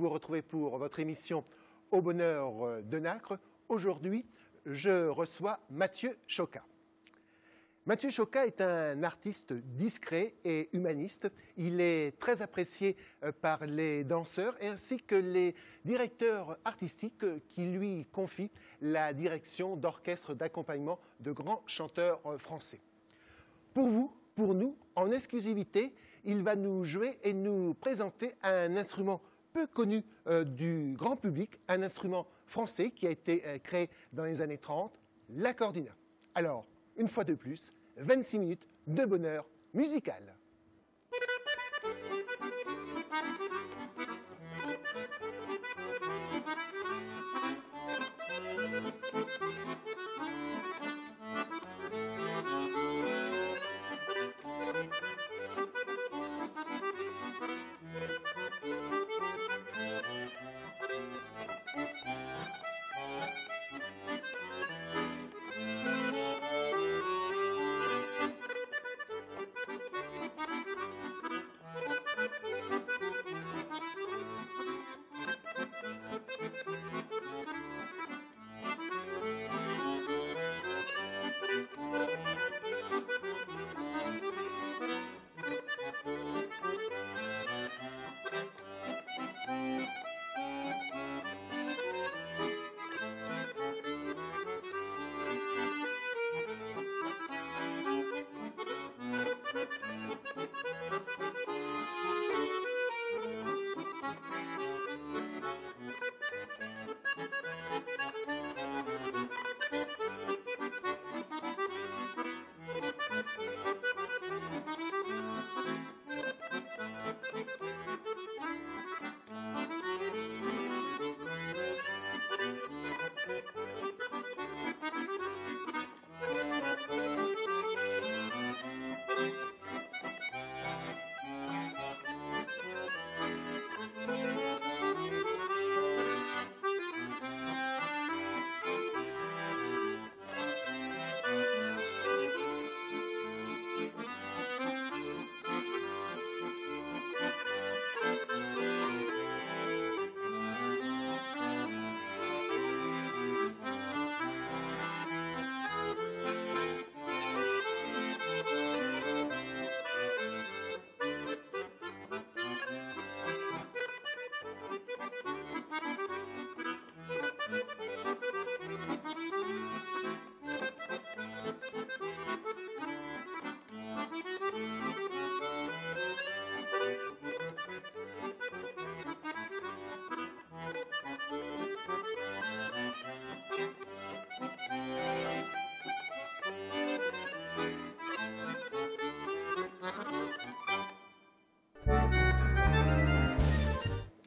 vous retrouver pour votre émission Au bonheur de Nacre. Aujourd'hui, je reçois Mathieu Choca. Mathieu Choca est un artiste discret et humaniste. Il est très apprécié par les danseurs ainsi que les directeurs artistiques qui lui confient la direction d'orchestre d'accompagnement de grands chanteurs français. Pour vous, pour nous, en exclusivité, il va nous jouer et nous présenter un instrument peu connu du grand public, un instrument français qui a été créé dans les années 30, l'accordéon. Alors, une fois de plus, 26 minutes de bonheur musical.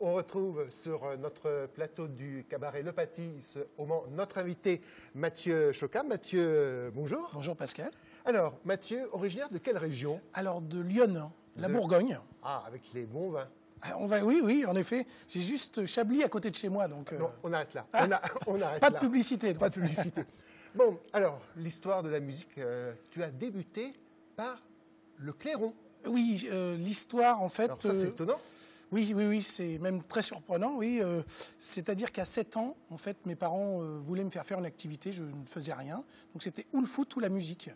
On retrouve sur notre plateau du cabaret Le Patis au Mans notre invité Mathieu Choca. Mathieu, bonjour. Bonjour Pascal. Alors, Mathieu, originaire de quelle région? Alors de Lyon, la Bourgogne. Ah, avec les bons vins. Oui, en effet. J'ai juste Chablis à côté de chez moi. Donc, Non, on arrête là. On arrête pas là. de publicité. Pas de publicité. Bon, alors, l'histoire de la musique, tu as débuté par le clairon. Oui, l'histoire en fait... Alors ça, c'est étonnant. Oui, c'est même très surprenant, oui. C'est-à-dire qu'à 7 ans, en fait, mes parents voulaient me faire faire une activité, je ne faisais rien. Donc c'était ou le foot ou la musique.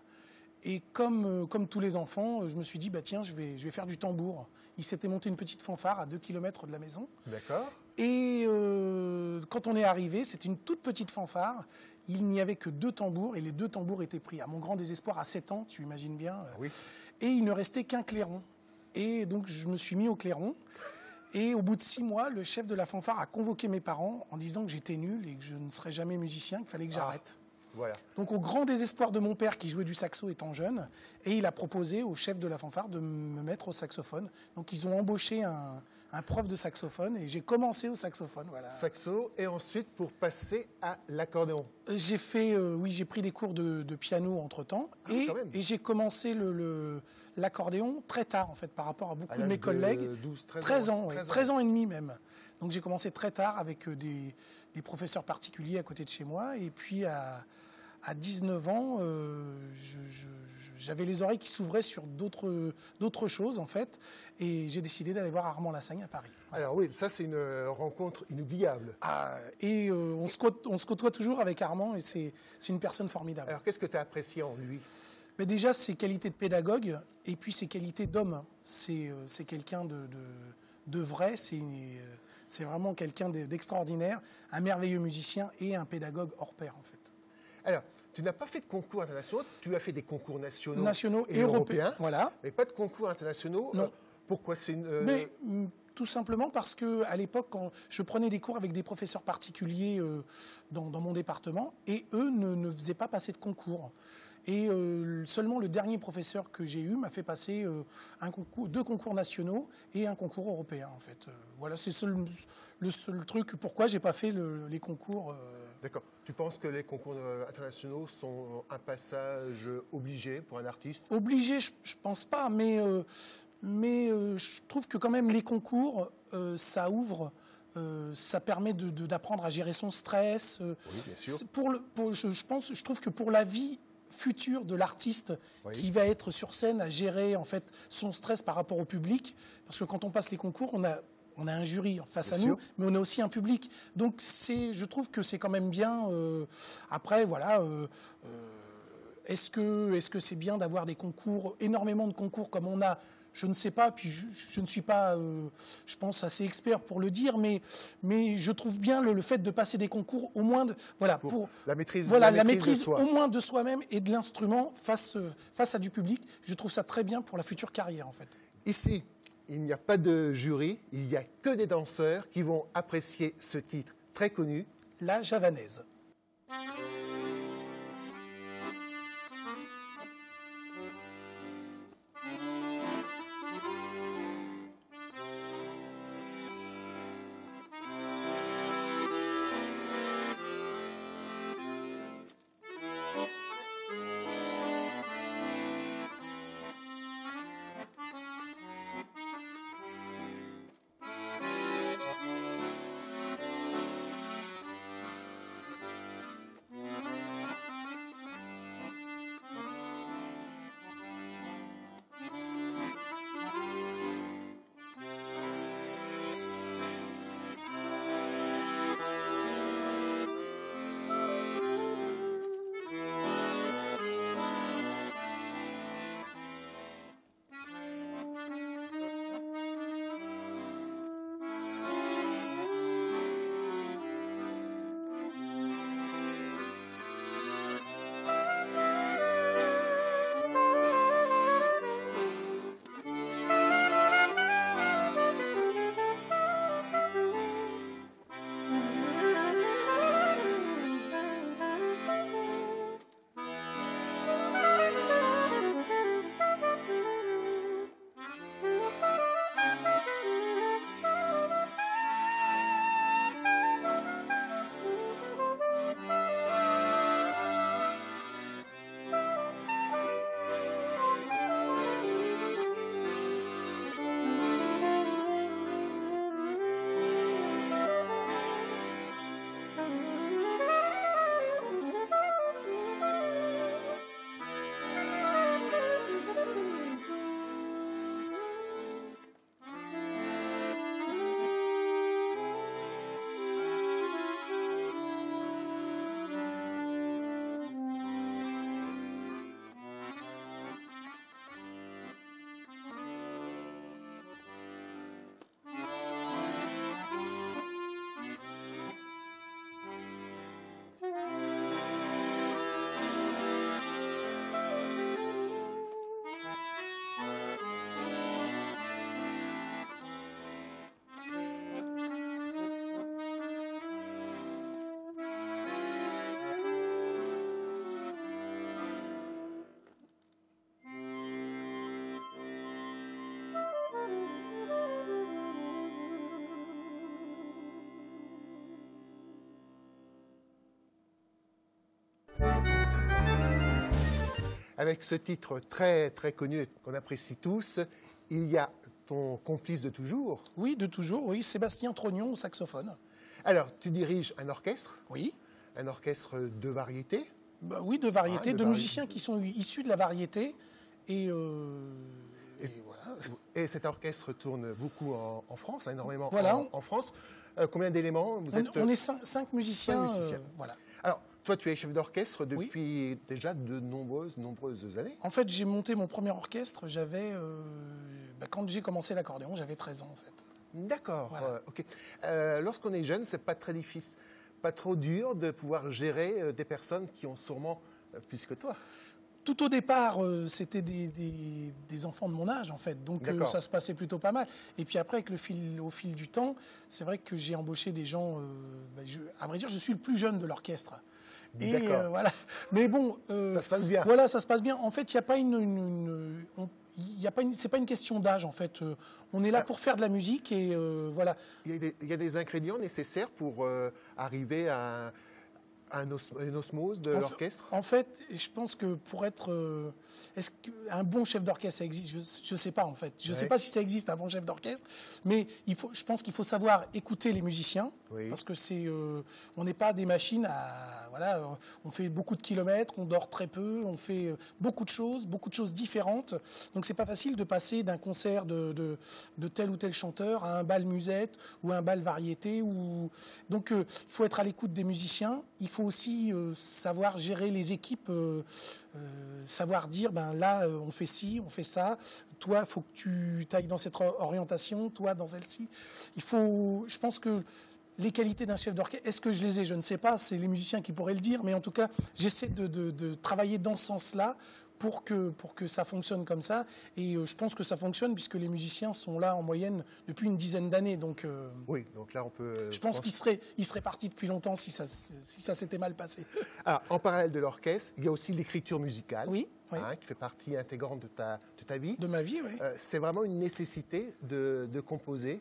Et comme tous les enfants, je me suis dit, bah tiens, je vais faire du tambour. Il s'était monté une petite fanfare à 2 km de la maison. D'accord. Et quand on est arrivé, c'était une toute petite fanfare. Il n'y avait que 2 tambours et les 2 tambours étaient pris. À mon grand désespoir, à 7 ans, tu imagines bien. Oui. Et il ne restait qu'un clairon. Et donc je me suis mis au clairon. Et au bout de 6 mois, le chef de la fanfare a convoqué mes parents en disant que j'étais nul et que je ne serais jamais musicien, qu'il fallait que j'arrête. Voilà. Donc au grand désespoir de mon père qui jouait du saxo étant jeune, et il a proposé au chef de la fanfare de me mettre au saxophone. Donc ils ont embauché un prof de saxophone et j'ai commencé au saxophone. Voilà. Saxo et ensuite pour passer à l'accordéon. J'ai fait, j'ai pris des cours de piano entre-temps et j'ai commencé l'accordéon très tard en fait par rapport à beaucoup de mes collègues. 13 ans, 13 ans et demi même. Donc j'ai commencé très tard avec des professeurs particuliers à côté de chez moi et puis à 19 ans, j'avais les oreilles qui s'ouvraient sur d'autres choses, en fait, et j'ai décidé d'aller voir Armand Lassagne à Paris. Voilà. Alors oui, ça c'est une rencontre inoubliable. On se côtoie toujours avec Armand, et c'est une personne formidable. Alors qu'est-ce que tu as apprécié en lui? Mais déjà, ses qualités de pédagogue, et puis ses qualités d'homme. C'est quelqu'un de vrai, c'est vraiment quelqu'un d'extraordinaire, un merveilleux musicien et un pédagogue hors pair, en fait. Alors, tu n'as pas fait de concours internationaux, tu as fait des concours nationaux et européens, voilà, mais pas de concours internationaux. Non. Pourquoi c'est Mais tout simplement parce qu'à l'époque, quand je prenais des cours avec des professeurs particuliers dans mon département, et eux ne faisaient pas passer de concours. Et seulement le dernier professeur que j'ai eu m'a fait passer deux concours nationaux et un concours européen, en fait. Voilà, c'est le seul truc. Pourquoi j'ai pas fait les concours D'accord. Tu penses que les concours internationaux sont un passage obligé pour un artiste? Obligé, je pense pas, mais je trouve que quand même les concours, ça ouvre. Ça permet d'apprendre à gérer son stress. Oui, bien sûr. Je trouve que pour la vie future de l'artiste qui va être sur scène à gérer en fait son stress par rapport au public, parce que quand on passe les concours, on a un jury face à nous, mais on a aussi un public. Donc je trouve que c'est quand même bien. Après, voilà. Est-ce que c'est bien d'avoir des concours, énormément de concours comme on a? Je ne sais pas, puis je ne suis pas, je pense, assez expert pour le dire, mais je trouve bien le fait de passer des concours, au moins, pour la maîtrise, la maîtrise de soi. Au moins de soi-même et de l'instrument face à du public. Je trouve ça très bien pour la future carrière, en fait. Ici, il n'y a pas de jury, il n'y a que des danseurs qui vont apprécier ce titre très connu. La javanaise. Avec ce titre très très connu et qu'on apprécie tous, il y a ton complice de toujours. Oui, de toujours, oui, Sébastien Trognon au saxophone. Alors, tu diriges un orchestre? Oui. Un orchestre de variété? Oui, de variété, de musiciens qui sont issus de la variété. Et voilà. Et cet orchestre tourne beaucoup en France, hein, énormément Voilà. en France. Combien d'éléments vous êtes? On est cinq musiciens. musiciens. Voilà. Alors, toi, tu es chef d'orchestre depuis déjà de nombreuses années. En fait, j'ai monté mon premier orchestre, quand j'ai commencé l'accordéon, j'avais 13 ans en fait. D'accord, Voilà. ok. Lorsqu'on est jeune, c'est pas très difficile, pas trop dur de pouvoir gérer des personnes qui ont sûrement plus que toi. Tout au départ, c'était des enfants de mon âge, en fait. Donc, ça se passait plutôt pas mal. Et puis après, au fil du temps, c'est vrai que j'ai embauché des gens... à vrai dire, je suis le plus jeune de l'orchestre. Et voilà. Mais bon... ça se passe bien. Voilà, ça se passe bien. En fait, il n'y a pas c'est pas une question d'âge, en fait. On est là pour faire de la musique et voilà. Il y a des ingrédients nécessaires pour arriver à une osmose de l'orchestre. En fait, je pense que pour être... est-ce qu'un bon chef d'orchestre, ça existe? Je ne sais pas, en fait. Je ne sais pas si ça existe, un bon chef d'orchestre. Mais je pense qu'il faut savoir écouter les musiciens. Oui. Parce que on n'est pas des machines à... Voilà, on fait beaucoup de kilomètres, on dort très peu, on fait beaucoup de choses différentes. Donc, c'est pas facile de passer d'un concert de tel ou tel chanteur à un bal musette ou un bal variété. Donc, il faut être à l'écoute des musiciens. Il faut aussi savoir gérer les équipes, savoir dire, là, on fait ci, on fait ça. Toi, il faut que tu ailles dans cette orientation, toi, dans celle-ci. Je pense que les qualités d'un chef d'orchestre, est-ce que je les ai? Je ne sais pas, c'est les musiciens qui pourraient le dire, mais en tout cas, j'essaie de travailler dans ce sens-là pour que ça fonctionne comme ça. Et je pense que ça fonctionne puisque les musiciens sont là en moyenne depuis une dizaine d'années. Donc, oui, donc là on peut... Je pense qu'ils seraient partis depuis longtemps si ça s'était mal passé. Alors, en parallèle de l'orchestre, il y a aussi l'écriture musicale, oui. Qui fait partie intégrante de ta vie. De ma vie, oui. C'est vraiment une nécessité de composer.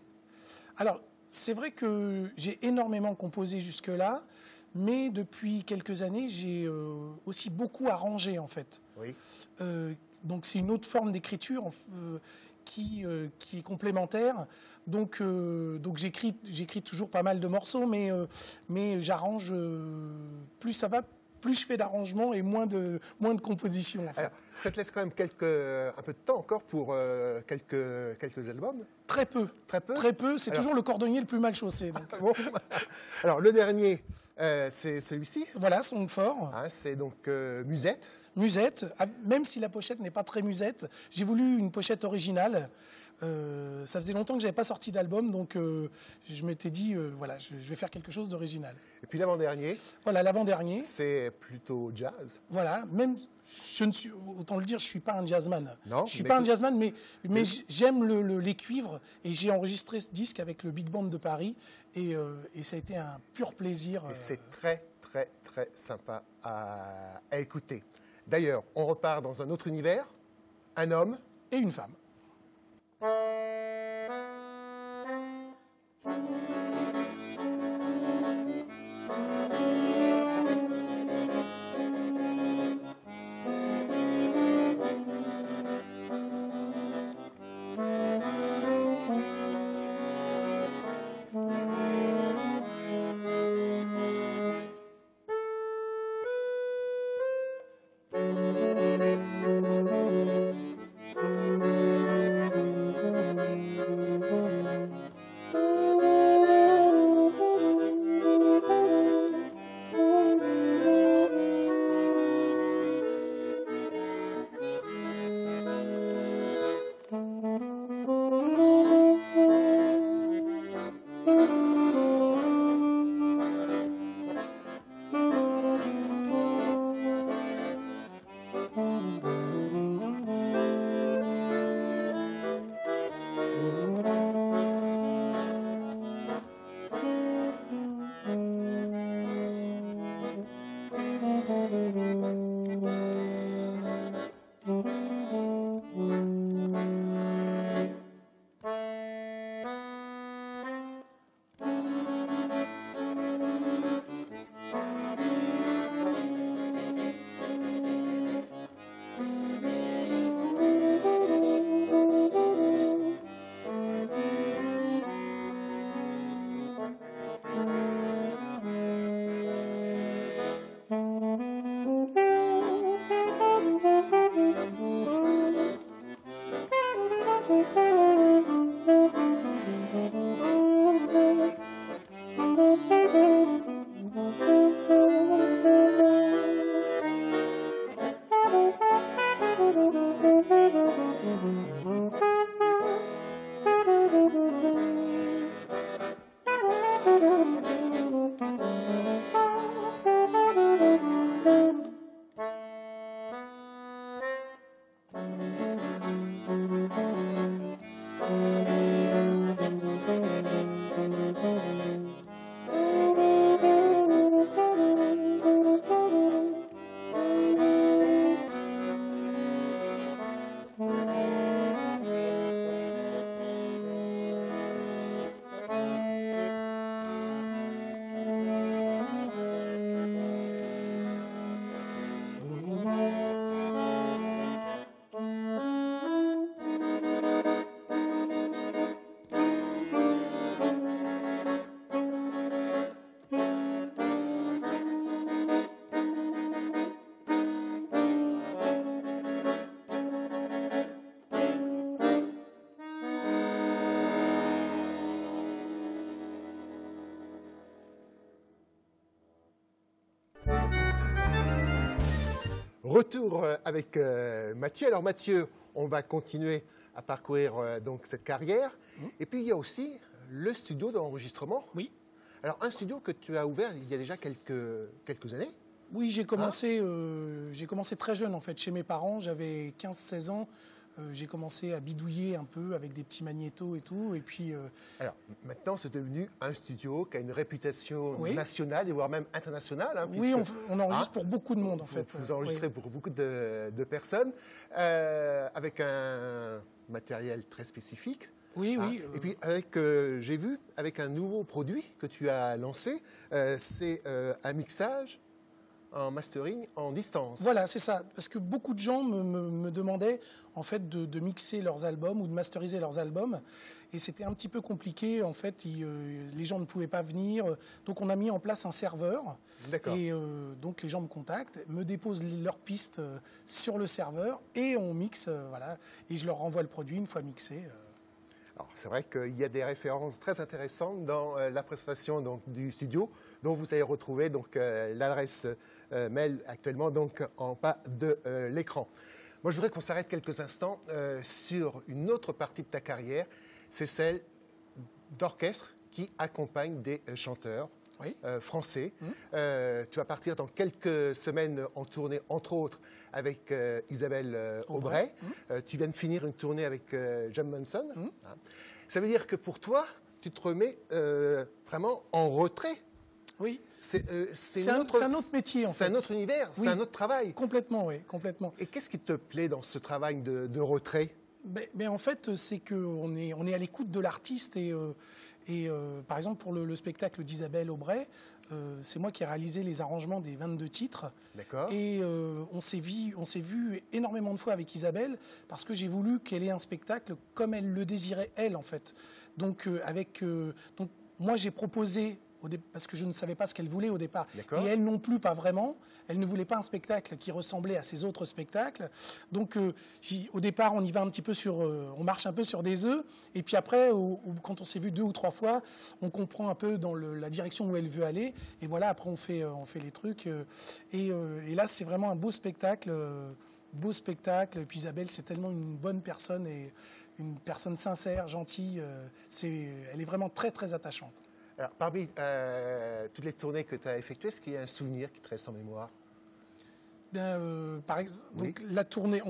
Alors, c'est vrai que j'ai énormément composé jusque-là. Mais depuis quelques années, j'ai aussi beaucoup arrangé, en fait. Oui. Donc, c'est une autre forme d'écriture qui est complémentaire. Donc j'écris toujours pas mal de morceaux, mais j'arrange. Plus ça va, plus je fais d'arrangements et moins de composition. En fait. Alors, ça te laisse quand même un peu de temps encore pour quelques albums? Très peu. Très peu? Très peu. C'est toujours le cordonnier le plus mal chaussé. Donc. Bon. Alors, le dernier, c'est celui-ci. Voilà, Song fort. C'est donc Musette. Musette, même si la pochette n'est pas très musette, j'ai voulu une pochette originale. Ça faisait longtemps que je n'avais pas sorti d'album, donc je m'étais dit, voilà, je vais faire quelque chose d'original. Et puis l'avant-dernier. Voilà, l'avant-dernier. C'est plutôt jazz. Voilà, même, autant le dire, je ne suis pas un jazzman. Non, je ne suis pas un jazzman, mais j'aime les cuivres, et j'ai enregistré ce disque avec le Big Band de Paris, et ça a été un pur plaisir. Et c'est très, très, très sympa à écouter. D'ailleurs, on repart dans un autre univers, un homme et une femme. Retour avec Mathieu. Alors Mathieu, on va continuer à parcourir donc cette carrière. Et puis il y a aussi le studio d'enregistrement. Oui. Alors un studio que tu as ouvert il y a déjà quelques années. Oui, j'ai commencé très jeune en fait chez mes parents. J'avais 15-16 ans. J'ai commencé à bidouiller un peu avec des petits magnétos et tout. Et puis, Alors maintenant, c'est devenu un studio qui a une réputation Oui. nationale et voire même internationale. Hein, oui, puisque, on enregistre pour beaucoup de monde en fait. Vous enregistrez Oui. pour beaucoup de personnes avec un matériel très spécifique. Oui, oui. Et puis, j'ai vu, avec un nouveau produit que tu as lancé, c'est un mixage en mastering en distance. Voilà, c'est ça. Parce que beaucoup de gens me demandaient en fait de mixer leurs albums ou de masteriser leurs albums. Et c'était un petit peu compliqué. En fait, les gens ne pouvaient pas venir. Donc, on a mis en place un serveur. D'accord. Et donc, les gens me contactent, me déposent leurs pistes sur le serveur et on mixe. Voilà. Et je leur renvoie le produit une fois mixé. Alors, c'est vrai qu'il y a des références très intéressantes dans la présentation donc, du studio, dont vous allez retrouver donc, l'adresse mail actuellement donc, en bas de l'écran. Moi, je voudrais qu'on s'arrête quelques instants sur une autre partie de ta carrière, c'est celle d'orchestre qui accompagne des chanteurs. Oui. Français. Tu vas partir dans quelques semaines en tournée, entre autres, avec Isabelle Aubray. Tu viens de finir une tournée avec Jim Monson. Ça veut dire que pour toi, tu te remets vraiment en retrait. Oui. C'est un autre métier, en fait. C'est un autre univers, Oui. c'est un autre travail. Complètement, oui, complètement. Et qu'est-ce qui te plaît dans ce travail de retrait ? Mais en fait, c'est qu'on est à l'écoute de l'artiste et par exemple pour le spectacle d'Isabelle Aubray, c'est moi qui ai réalisé les arrangements des 22 titres. D'accord. Et on s'est vu énormément de fois avec Isabelle parce que j'ai voulu qu'elle ait un spectacle comme elle le désirait elle en fait. Donc donc moi j'ai proposé parce que je ne savais pas ce qu'elle voulait au départ. Et elle non plus, pas vraiment. Elle ne voulait pas un spectacle qui ressemblait à ses autres spectacles. Donc, au départ, on y va un petit peu on marche un peu sur des œufs. Et puis après, quand on s'est vu 2 ou 3 fois, on comprend un peu dans la direction où elle veut aller. Et voilà, après, on fait les trucs. Et là, c'est vraiment un beau spectacle. Et puis Isabelle, c'est tellement une bonne personne et une personne sincère, gentille. Elle est vraiment très, très attachante. Alors, parmi toutes les tournées que tu as effectuées, est-ce qu'il y a un souvenir qui te reste en mémoire ? Par exemple, Oui. donc, la tournée,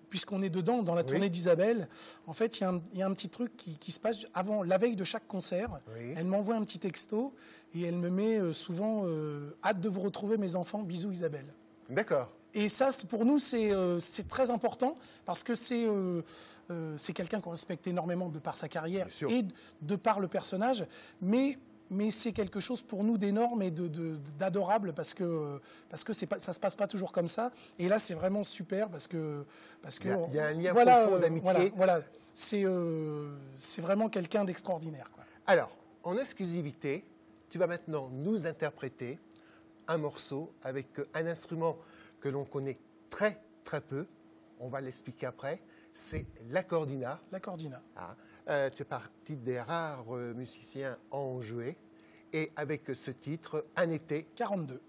puisqu'on est dedans, dans la tournée d'Isabelle, en fait, il y a un petit truc qui se passe avant, la veille de chaque concert. Oui. Elle m'envoie un petit texto et elle me met souvent « Hâte de vous retrouver, mes enfants. Bisous, Isabelle ». D'accord. Et ça, pour nous, c'est très important parce que c'est quelqu'un qu'on respecte énormément de par sa carrière et de par le personnage, mais c'est quelque chose pour nous d'énorme et d'adorable parce que ça se passe pas toujours comme ça. Et là, c'est vraiment super parce que il y a un lien profond d'amitié. Voilà, c'est vraiment quelqu'un d'extraordinaire. Alors, en exclusivité, tu vas maintenant nous interpréter un morceau avec un instrument que l'on connaît très très peu, on va l'expliquer après, c'est l'accordina. L'accordina. Tu es partie des rares musiciens à en jouer. Et avec ce titre, Un été. 42.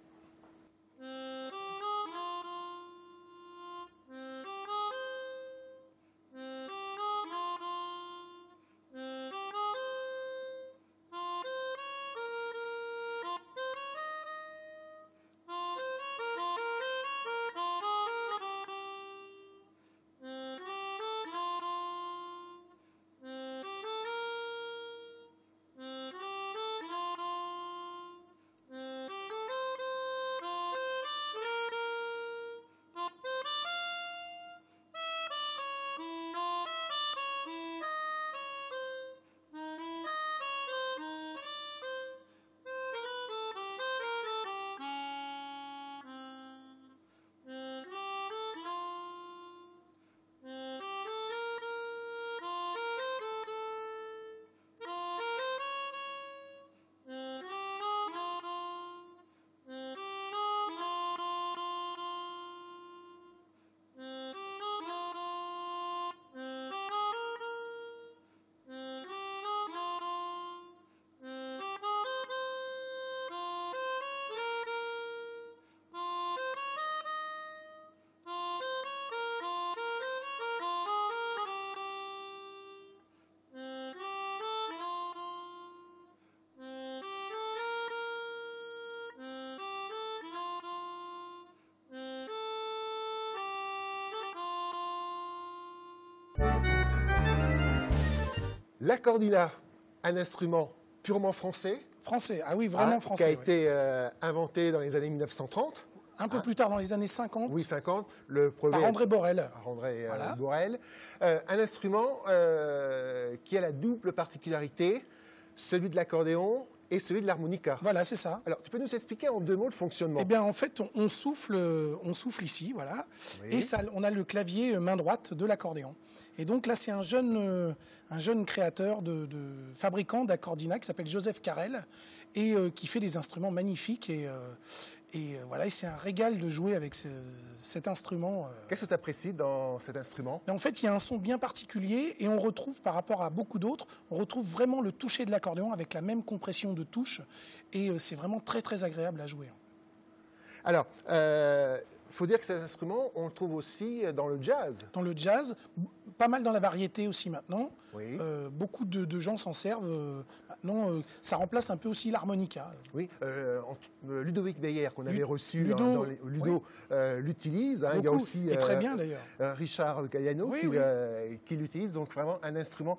L'accordina, un instrument purement français. Français, ah oui, vraiment français. Qui a été inventé dans les années 1930. Un peu plus tard, dans les années 50. Oui, 50. Le premier par André Borel. Voilà. Borel. Un instrument qui a la double particularité, celui de l'accordéon et celui de l'harmonica. Voilà, c'est ça. Alors, tu peux nous expliquer en 2 mots le fonctionnement? Eh bien, en fait, on souffle ici, voilà, oui. Et ça, on a le clavier main droite de l'accordéon. Et donc là, c'est un jeune créateur, fabricant d'accordina qui s'appelle Joseph Carrel et qui fait des instruments magnifiques. Et voilà, et c'est un régal de jouer avec cet instrument. Qu'est-ce que tu apprécies dans cet instrument? En fait, il y a un son bien particulier et on retrouve, par rapport à beaucoup d'autres, on retrouve vraiment le toucher de l'accordéon avec la même compression de touche. Et c'est vraiment très, très agréable à jouer. Alors, faut dire que cet instrument, on le trouve aussi dans le jazz. Dans le jazz, pas mal dans la variété aussi maintenant. Oui. Beaucoup de gens s'en servent. Maintenant, ça remplace un peu aussi l'harmonica. Oui, Ludovic Beyer, qu'on avait reçu Ludo, dans les, Ludo l'utilise. Il y a aussi et très bien d'ailleurs. Richard Galliano qui l'utilise. Donc vraiment un instrument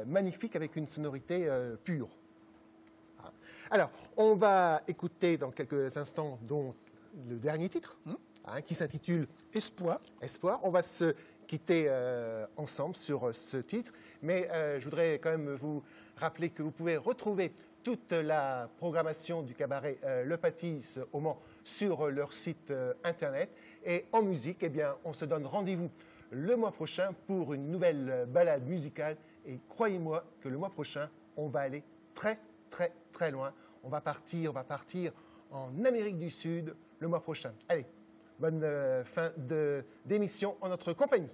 magnifique avec une sonorité pure. Alors, on va écouter dans quelques instants donc, le dernier titre, qui s'intitule Espoir. Espoir. On va se quitter ensemble sur ce titre, mais je voudrais quand même vous rappeler que vous pouvez retrouver toute la programmation du cabaret Le Pâtisse au Mans sur leur site internet. Et en musique, eh bien, on se donne rendez-vous le mois prochain pour une nouvelle balade musicale. Et croyez-moi que le mois prochain, on va aller très, très, très loin. On va partir en Amérique du Sud le mois prochain. Allez, bonne fin d'émission en notre compagnie.